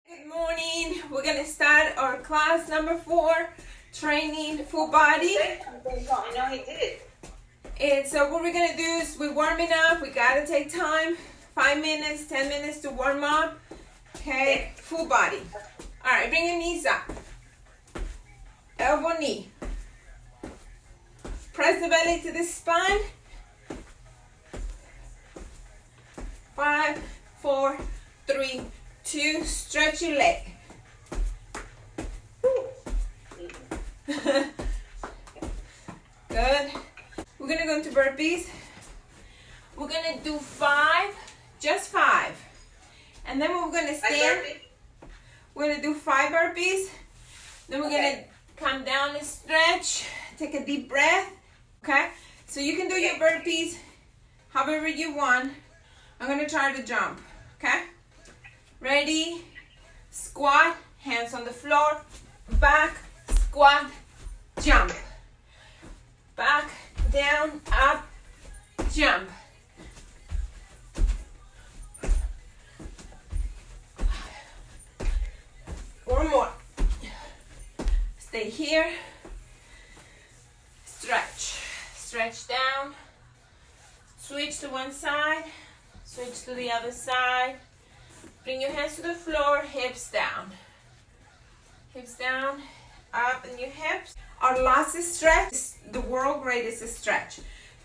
Good morning. We're gonna start our class number 4, training full body. I know he did. And so what we're gonna do is we're warming up. We gotta take time, 5 minutes, 10 minutes to warm up. Okay, full body. All right, bring your knees up. Elbow, knee. Press the belly to the spine. 5, 4, 3, 2, stretch your leg. Good. We're gonna go into burpees. We're gonna do 5, just 5. And then we're gonna stand. We're gonna do 5 burpees. Then we're gonna come down and stretch. Take a deep breath. Okay? So you can do your burpees however you want. I'm gonna try to jump. Okay? Ready? Squat, hands on the floor, back, squat, jump. Back, down, up, jump. One more. Stay here. Stretch. Stretch down. Switch to one side. Switch to the other side. Bring your hands to the floor, hips down. Hips down, up in your hips. Our last stretch is the world greatest stretch.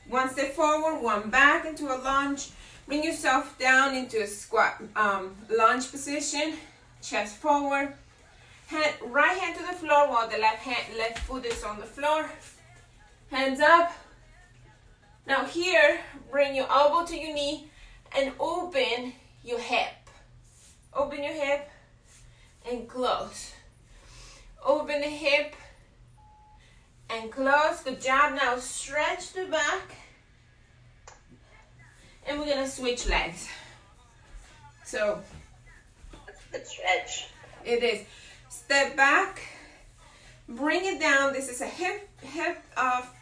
One step forward, one back into a lunge. Bring yourself down into a squat, lunge position. Chest forward. Right hand to the floor while the left foot is on the floor. Hands up. Now here, bring your elbow to your knee and open your hip. Open your hip and close. Open the hip and close. Good job. Now stretch the back. And we're going to switch legs. So, That's a good stretch. it is. Step back. Bring it down. This is a hip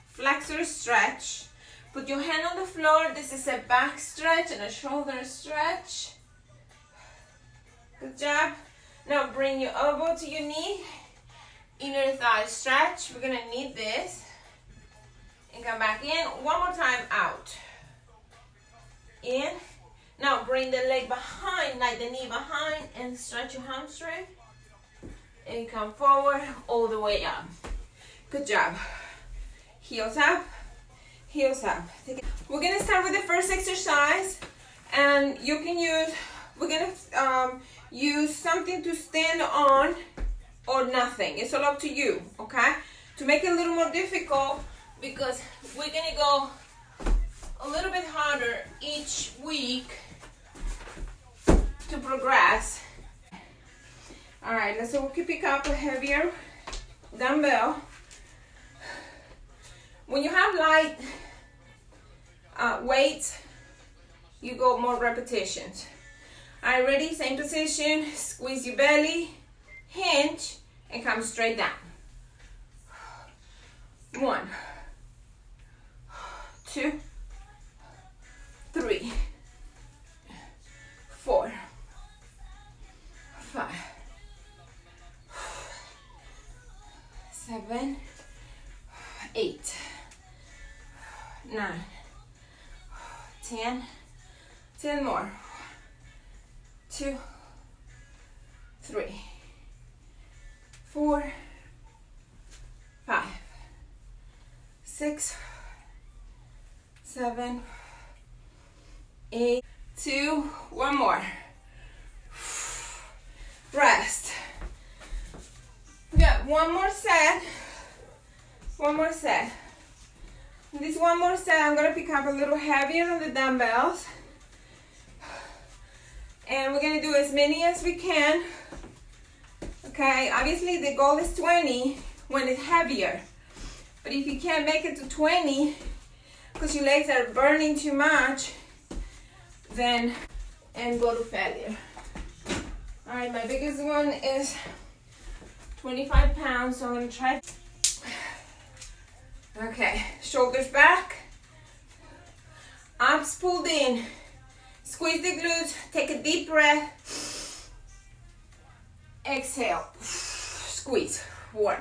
flexor stretch. Put your hand on the floor. This is a back stretch and a shoulder stretch. Good job. Now bring your elbow to your knee. Inner thigh stretch. We're going to need this. And come back in. One more time out. In. Now bring the leg behind, like the knee behind, and stretch your hamstring. And come forward all the way up. Good job. Heels up. Heels up. We're going to start with the first exercise. And you can we're going to use something to stand on or nothing. It's all up to you, okay? To make it a little more difficult, because we're going to go a little bit harder each week to progress. All right, let's pick up a heavier dumbbell. When you have light weights, you go more repetitions. All right, ready? Same position. Squeeze your belly, hinge, and come straight down. 1, 2, 3, 4, 5, 7, 8, 9, 10. 10 more. 2, 3, 4, 5, 6, 7, 8, 2, one more. Rest. We got one more set. One more set. This one more set, I'm going to pick up a little heavier on the dumbbells. And we're going to do as many as we can. Okay, obviously the goal is 20 when it's heavier. But if you can't make it to 20 because your legs are burning too much, then go to failure. All right, my biggest one is 25 pounds, so I'm going to try. Okay, shoulders back, abs pulled in, squeeze the glutes, take a deep breath, Exhale. Squeeze. 1,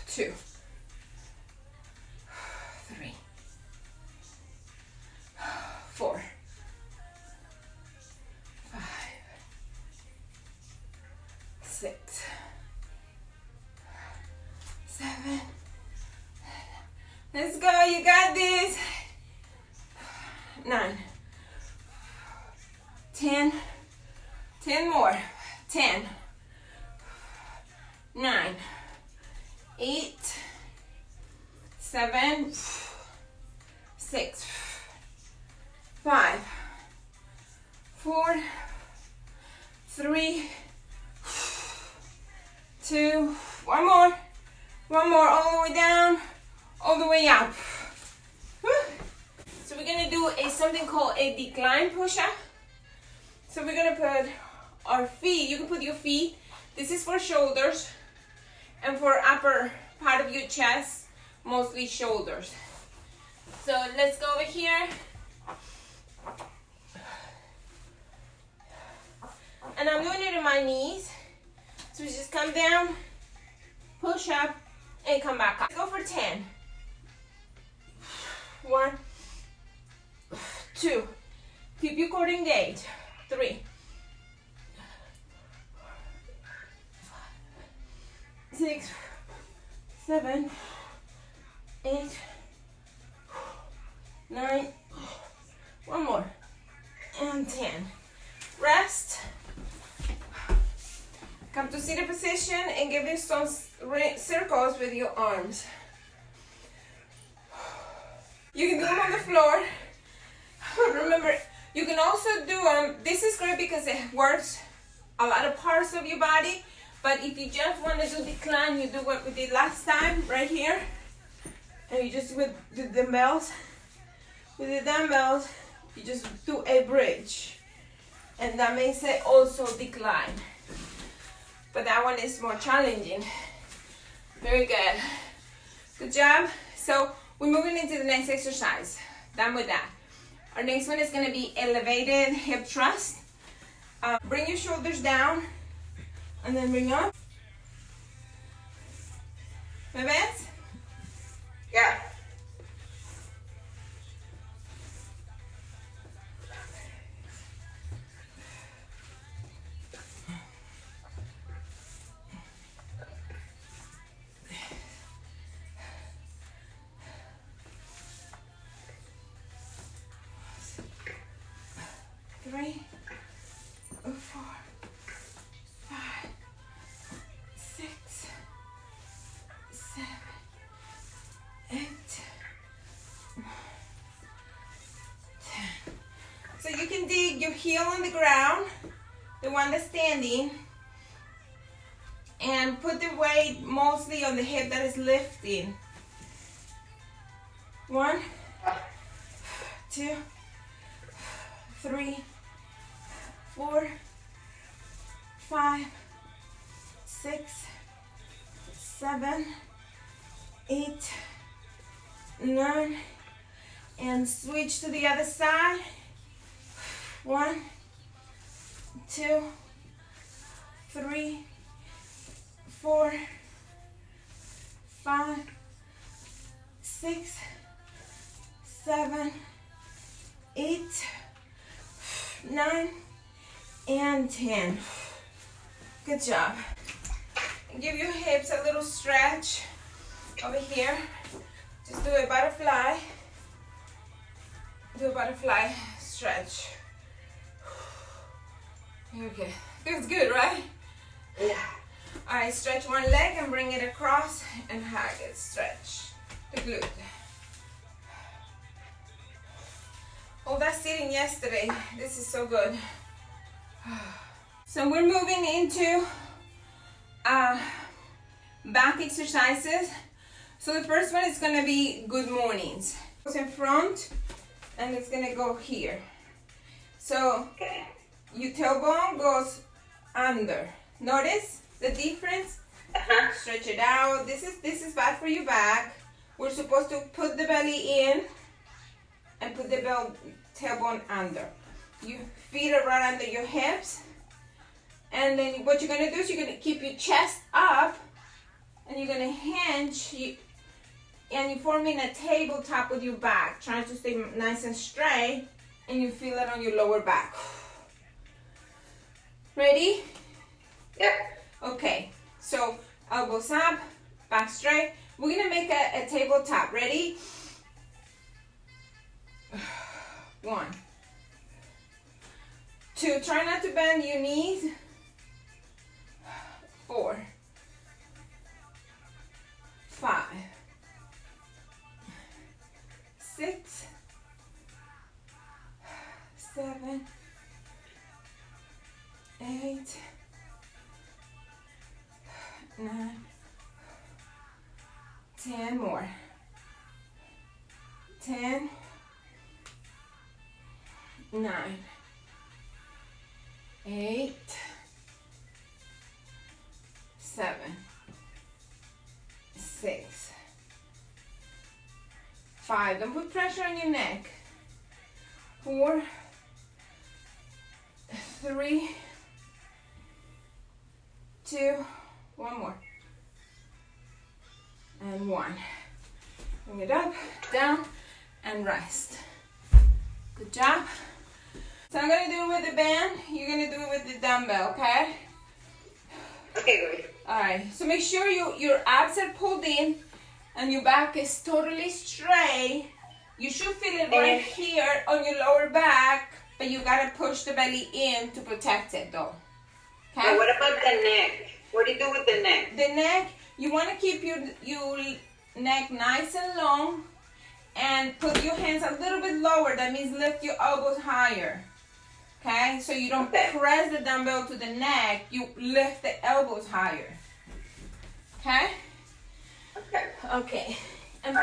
2, 3, 4, 5, 6, 7. Let's go. You got this. 9, 10. 10 more. 10, 9, 8, 7, 6, 5, 4, 3, 2, one more, all the way down, all the way up. Woo. So we're gonna do something called a decline push-up. So we're gonna put our feet, you can put your feet, this is for shoulders, and for upper part of your chest, mostly shoulders. So let's go over here. And I'm doing it on my knees. So we just come down, push up, and come back up. Let's go for 10. 1, 2. Keep your core engaged. 3, 6, 7, 8, 9, one more, and 10. Rest. Come to seated position and give you some circles with your arms. You can do them on the floor. Remember, you can also do this is great because it works a lot of parts of your body. But if you just want to do decline, you do what we did last time, right here. And you just with the dumbbells. With the dumbbells, you just do a bridge. And that makes it also decline. But that one is more challenging. Very good. Good job. So we're moving into the next exercise. Done with that. Our next one is going to be elevated hip thrust. Bring your shoulders down. And then bring up. ¿Me ves? Yeah. Three, 4, 5, 6, 7, 8, 10. So you can dig your heel on the ground, the one that's standing, and put the weight mostly on the hip that is lifting. 1, 2, 3, 4, 5, 6, 7, 8, 9, and switch to the other side. 1, 2, 3, 4, 5, 6, 7, 8, 9, and 10. Good job. And give your hips a little stretch over here. Just do a butterfly. Do a butterfly stretch. Okay. Feels good, right? Yeah. All right, stretch one leg and bring it across and hug it. Stretch the glute. Oh, that's sitting yesterday. This is so good. So we're moving into back exercises. So the first one is going to be good mornings. Goes in front and it's going to go here. So Okay. your tailbone goes under. Notice the difference? Stretch it out. This is bad for your back. We're supposed to put the belly in and put the tailbone under. Your feet are right under your hips. And then what you're gonna do is you're gonna keep your chest up, and you're gonna hinge, and you're forming a tabletop with your back, trying to stay nice and straight, and you feel it on your lower back. Ready? Yep. Okay, so elbows up, back straight. We're gonna make a tabletop. Ready? 1, 2, try not to bend your knees. 4, 5, 6, 7, 8, 9, 10 more. 10, 9, 8, 7, 6, 5. Don't put pressure on your neck. 4, 3, 2, one more. And 1. Bring it up, down, and rest. Good job. So I'm gonna do it with the band. You're gonna do it with the dumbbell, okay? Okay, great. All right. So make sure your abs are pulled in and your back is totally straight. You should feel it right here on your lower back, but you gotta push the belly in to protect it, though. Okay. Now, what about the neck? What do you do with the neck? The neck, you want to keep your neck nice and long, and put your hands a little bit lower. That means lift your elbows higher. Okay, so you don't press the dumbbell to the neck, you lift the elbows higher. Okay? Okay. And,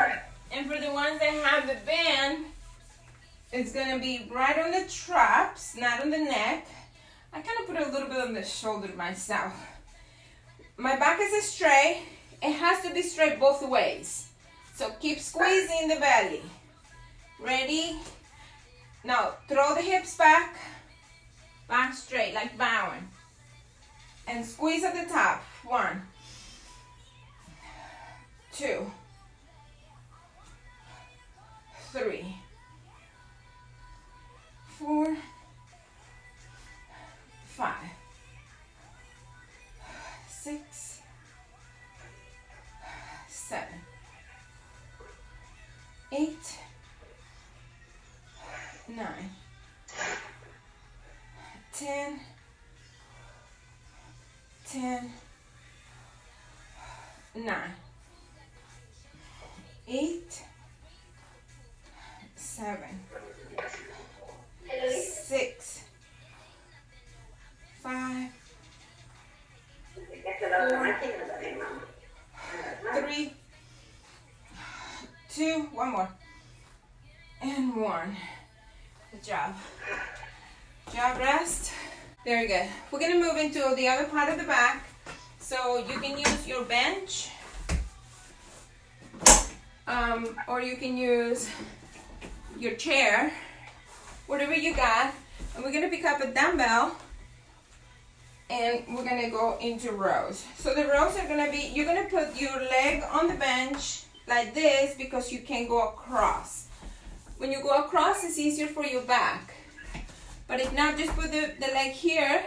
and for the ones that have the band, it's gonna be right on the traps, not on the neck. I kind of put a little bit on the shoulder myself. My back is straight. It has to be straight both ways. So keep squeezing the belly. Ready? Now throw the hips back. Back straight, like bowing. And squeeze at the top. 1, 2, 3, 4, 5, 6, 7, 8, 9, 10, 9, 8, 7, 6, 5, 4, 3, 2, one more, and 1. Good job. Job rest. Very good. We're gonna move into the other part of the back. So you can use your bench, or you can use your chair, whatever you got. And we're gonna pick up a dumbbell, and we're gonna go into rows. So the rows are gonna be, you're gonna put your leg on the bench like this because you can go across. When you go across, it's easier for your back. But if not, just put the leg here,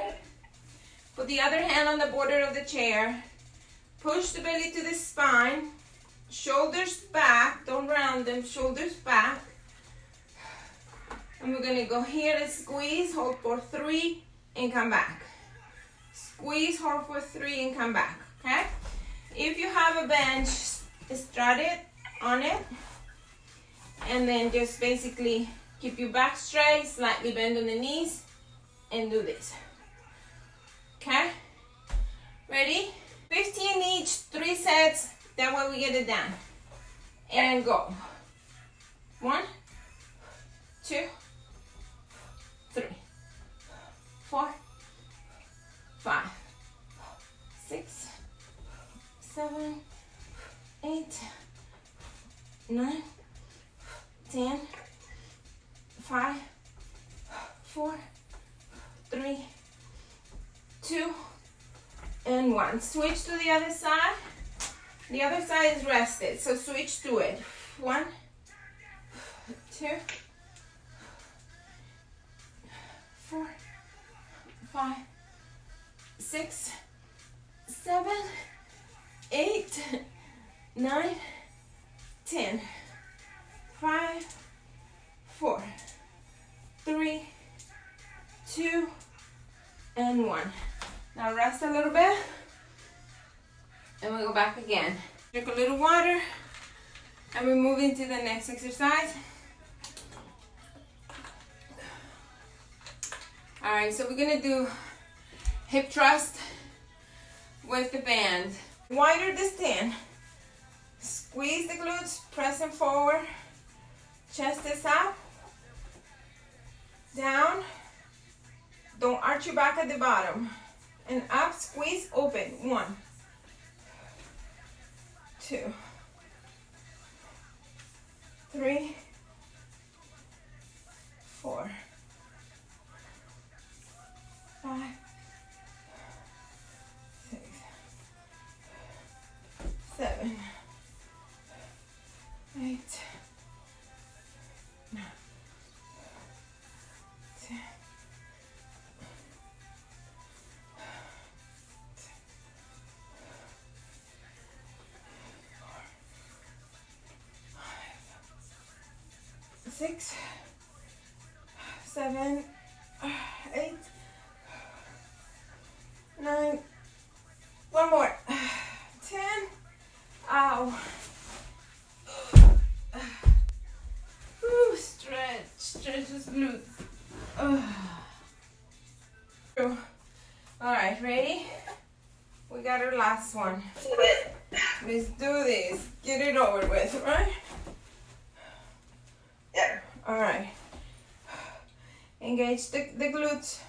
put the other hand on the border of the chair, push the belly to the spine, shoulders back, don't round them, shoulders back. And we're gonna go here and squeeze, hold for 3, and come back. Squeeze, hold for 3, and come back, okay? If you have a bench, strut it on it, and then just basically keep your back straight, slightly bend on the knees, and do this. Okay? Ready? 15 each, 3 sets, that way we get it done. And go. 1, 2, 3, 4, 5, 6, 7, 8, 9, 10, 5, 4, 3, 2, and 1. Switch to the other side. The other side is rested, so switch to it. 1, 2, 4, 5, 6, 7, 8, 9, 10. 5, 4, 3, 2, and 1. Now rest a little bit, and we go back again. Drink a little water, and we move into the next exercise. All right, so we're gonna do hip thrust with the band. Wider the stand. Squeeze the glutes, press them forward. Chest is up, down. Don't arch your back at the bottom. And up, squeeze, open. 1, 2, 3, 4, 5, 6, 7, 8, 9, 10, 6, 7, 8, 9, one more, 10, ow. Ooh, stretch those glutes. All right, ready? We got our last one. Do it. Let's do this. Get it over with, right? Yeah. All right. Engage the glutes.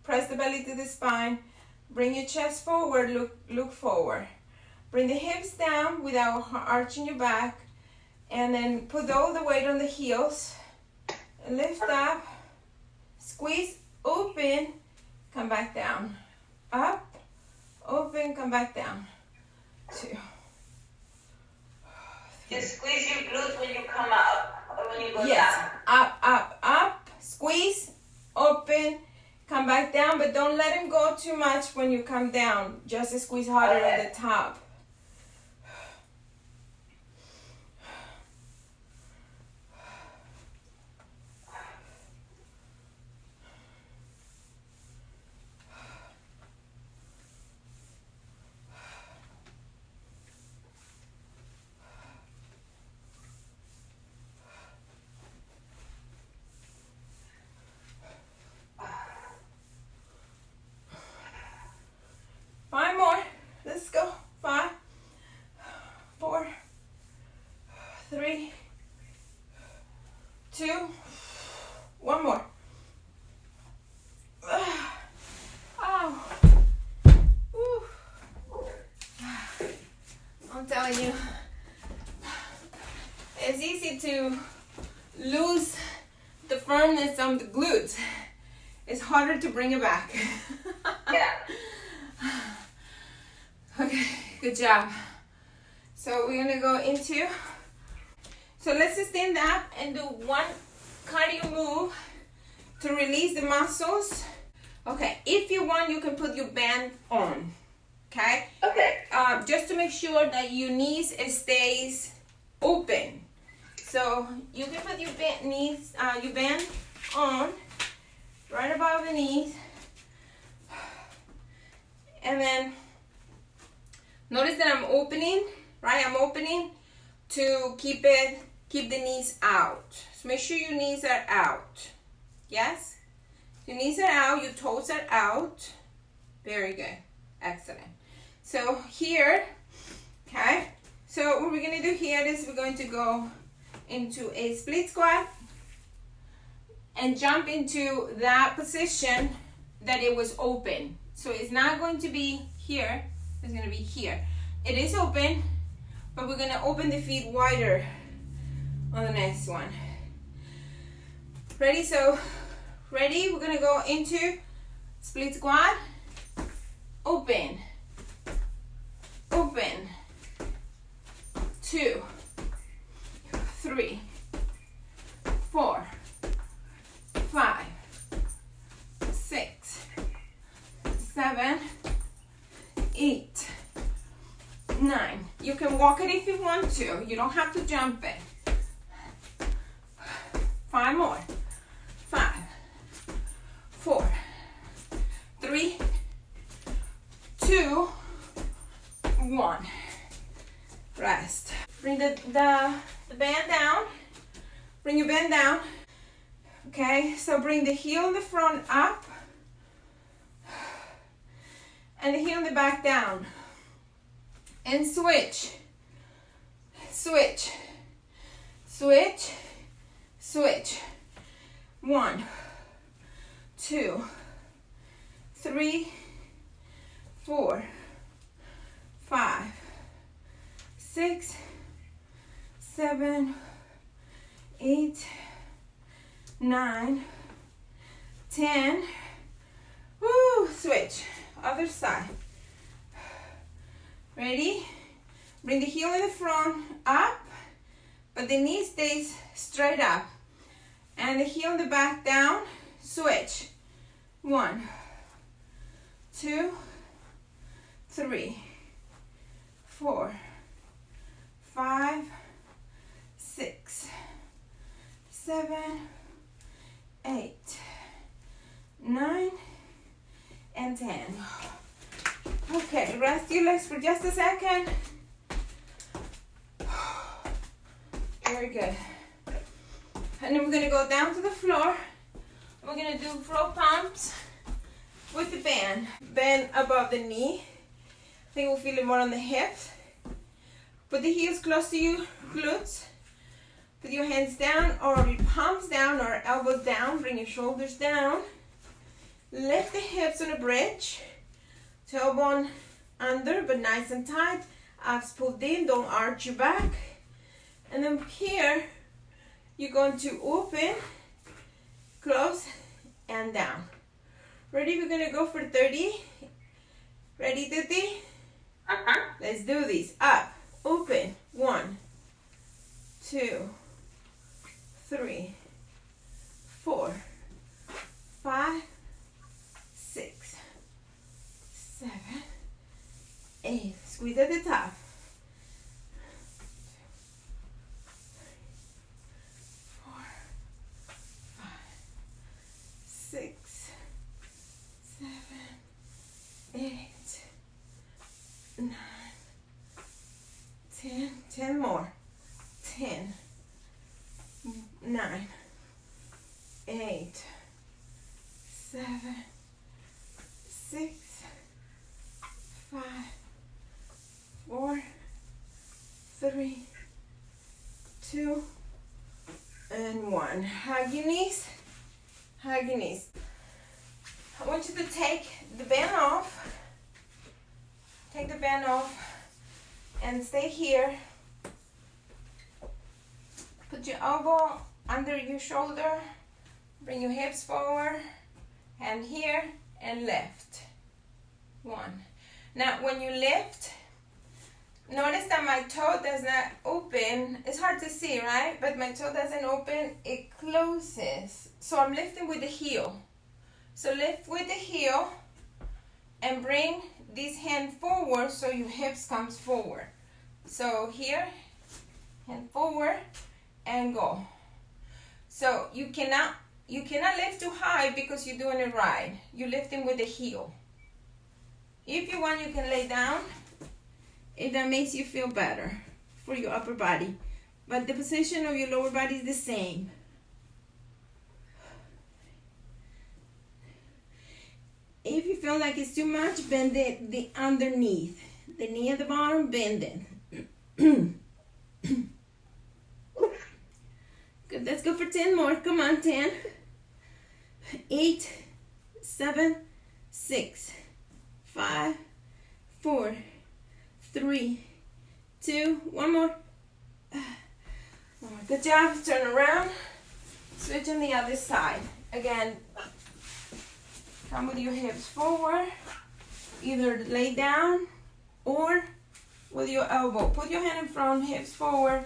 Press the belly to the spine. Bring your chest forward. Look forward. Bring the hips down without arching your back. And then put all the weight on the heels. Lift up. Squeeze. Open. Come back down. Up. Open. Come back down. 2. You squeeze your glutes when you come up or when you go Yes. down. Up, up, up. Squeeze. Open. Come back down, but don't let him go too much when you come down. Just squeeze harder at the top. Five more. Let's go. 5, 4, 3, 2, one more. Oh. Woo. I'm telling you, it's easy to lose the firmness on the glutes. It's harder to bring it back. Yeah. Okay, good job. So we're gonna go into, so let's just stand up and do one cardio move to release the muscles. Okay, if you want, you can put your band on, okay? Okay. Just to make sure that your knees stays open. So you can put your band on right above the knees. And then notice that I'm opening, right? I'm opening to keep the knees out. So make sure your knees are out. Yes? Your knees are out, your toes are out. Very good. Excellent. So here, okay? So what we're gonna do here is we're going to go into a split squat and jump into that position that it was open. So it's not going to be here, it's going to be here. It is open, but we're going to open the feet wider on the next one. Ready? So, ready? We're going to go into split squat. open, open, 2, 3, 4, 5, 6, 7, 8, 9. You can walk it if you want to. You don't have to jump it. 5 more. 5, 4, 3, 2, 1. Rest. Bring the band down. Bring your band down. Okay, so bring the heel in the front up and the heel in the back down. And switch. Switch. Switch. Switch. 1, 2, 3, 4, 5, 6, 7, 8, 9, 10. Woo! Switch. Other side. Ready? Bring the heel in the front up, but the knee stays straight up. And the heel in the back down. Switch. 1, 2, 3, 4, 5, 6, 7, 8, 9, and 10. Okay, rest your legs for just a second. Very good. And then we're gonna go down to the floor. We're gonna do floor pumps with the band. Bend above the knee. I think we'll feel it more on the hips. Put the heels close to your glutes. Put your hands down or your palms down or elbows down. Bring your shoulders down. Lift the hips on a bridge. Tailbone under, but nice and tight. Abs pulled in, don't arch your back. And then here, you're going to open, close, and down. Ready? We're gonna go for 30. Ready, Tuti? Let's do this. Up, open. 1, 2, 3, 4, 5, 6, 7, 8. Squeeze at the top. 4, 5, 6, 7, 8, 9, 10. 10 more. 10, 9, 8, 7, 6, 5, 4, 3, 2, and 1. Hug your knees. Hug your knees. I want you to take the band off. Take the band off and stay here. Put your elbow under your shoulder. Bring your hips forward. Hand here and lift. 1. Now when you lift, notice that my toe does not open. It's hard to see, right? But my toe doesn't open, it closes. So I'm lifting with the heel. So lift with the heel and bring this hand forward so your hips comes forward. So here, hand forward and go. So you cannot lift too high because you're doing it right. You're lifting with the heel. If you want, you can lay down if that makes you feel better for your upper body. But the position of your lower body is the same. If you feel like it's too much, bend the underneath. The knee at the bottom, bend it. Good, let's go for 10 more. Come on, 10. 8, 7, 6, 5, 4, 3, 2, one more. Good job. Turn around. Switch on the other side. Again, come with your hips forward. either lay down or with your elbow. Put your hand in front, hips forward,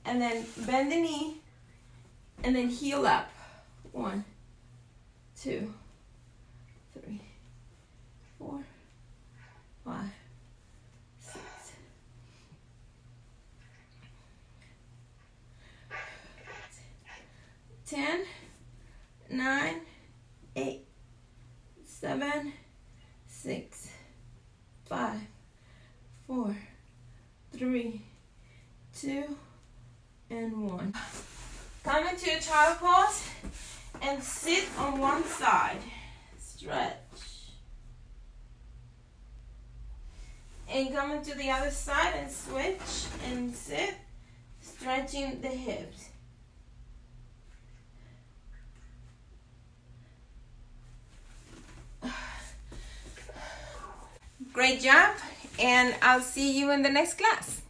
and then bend the knee, and then heel up. 1, 2, 3, 4, 5, 6, 10, 9, 8, 7, 6, 5, 4, 3, 2, and 1. Come into your child pose and sit on one side. Stretch. And come into the other side and switch and sit, stretching the hips. Great job, and I'll see you in the next class.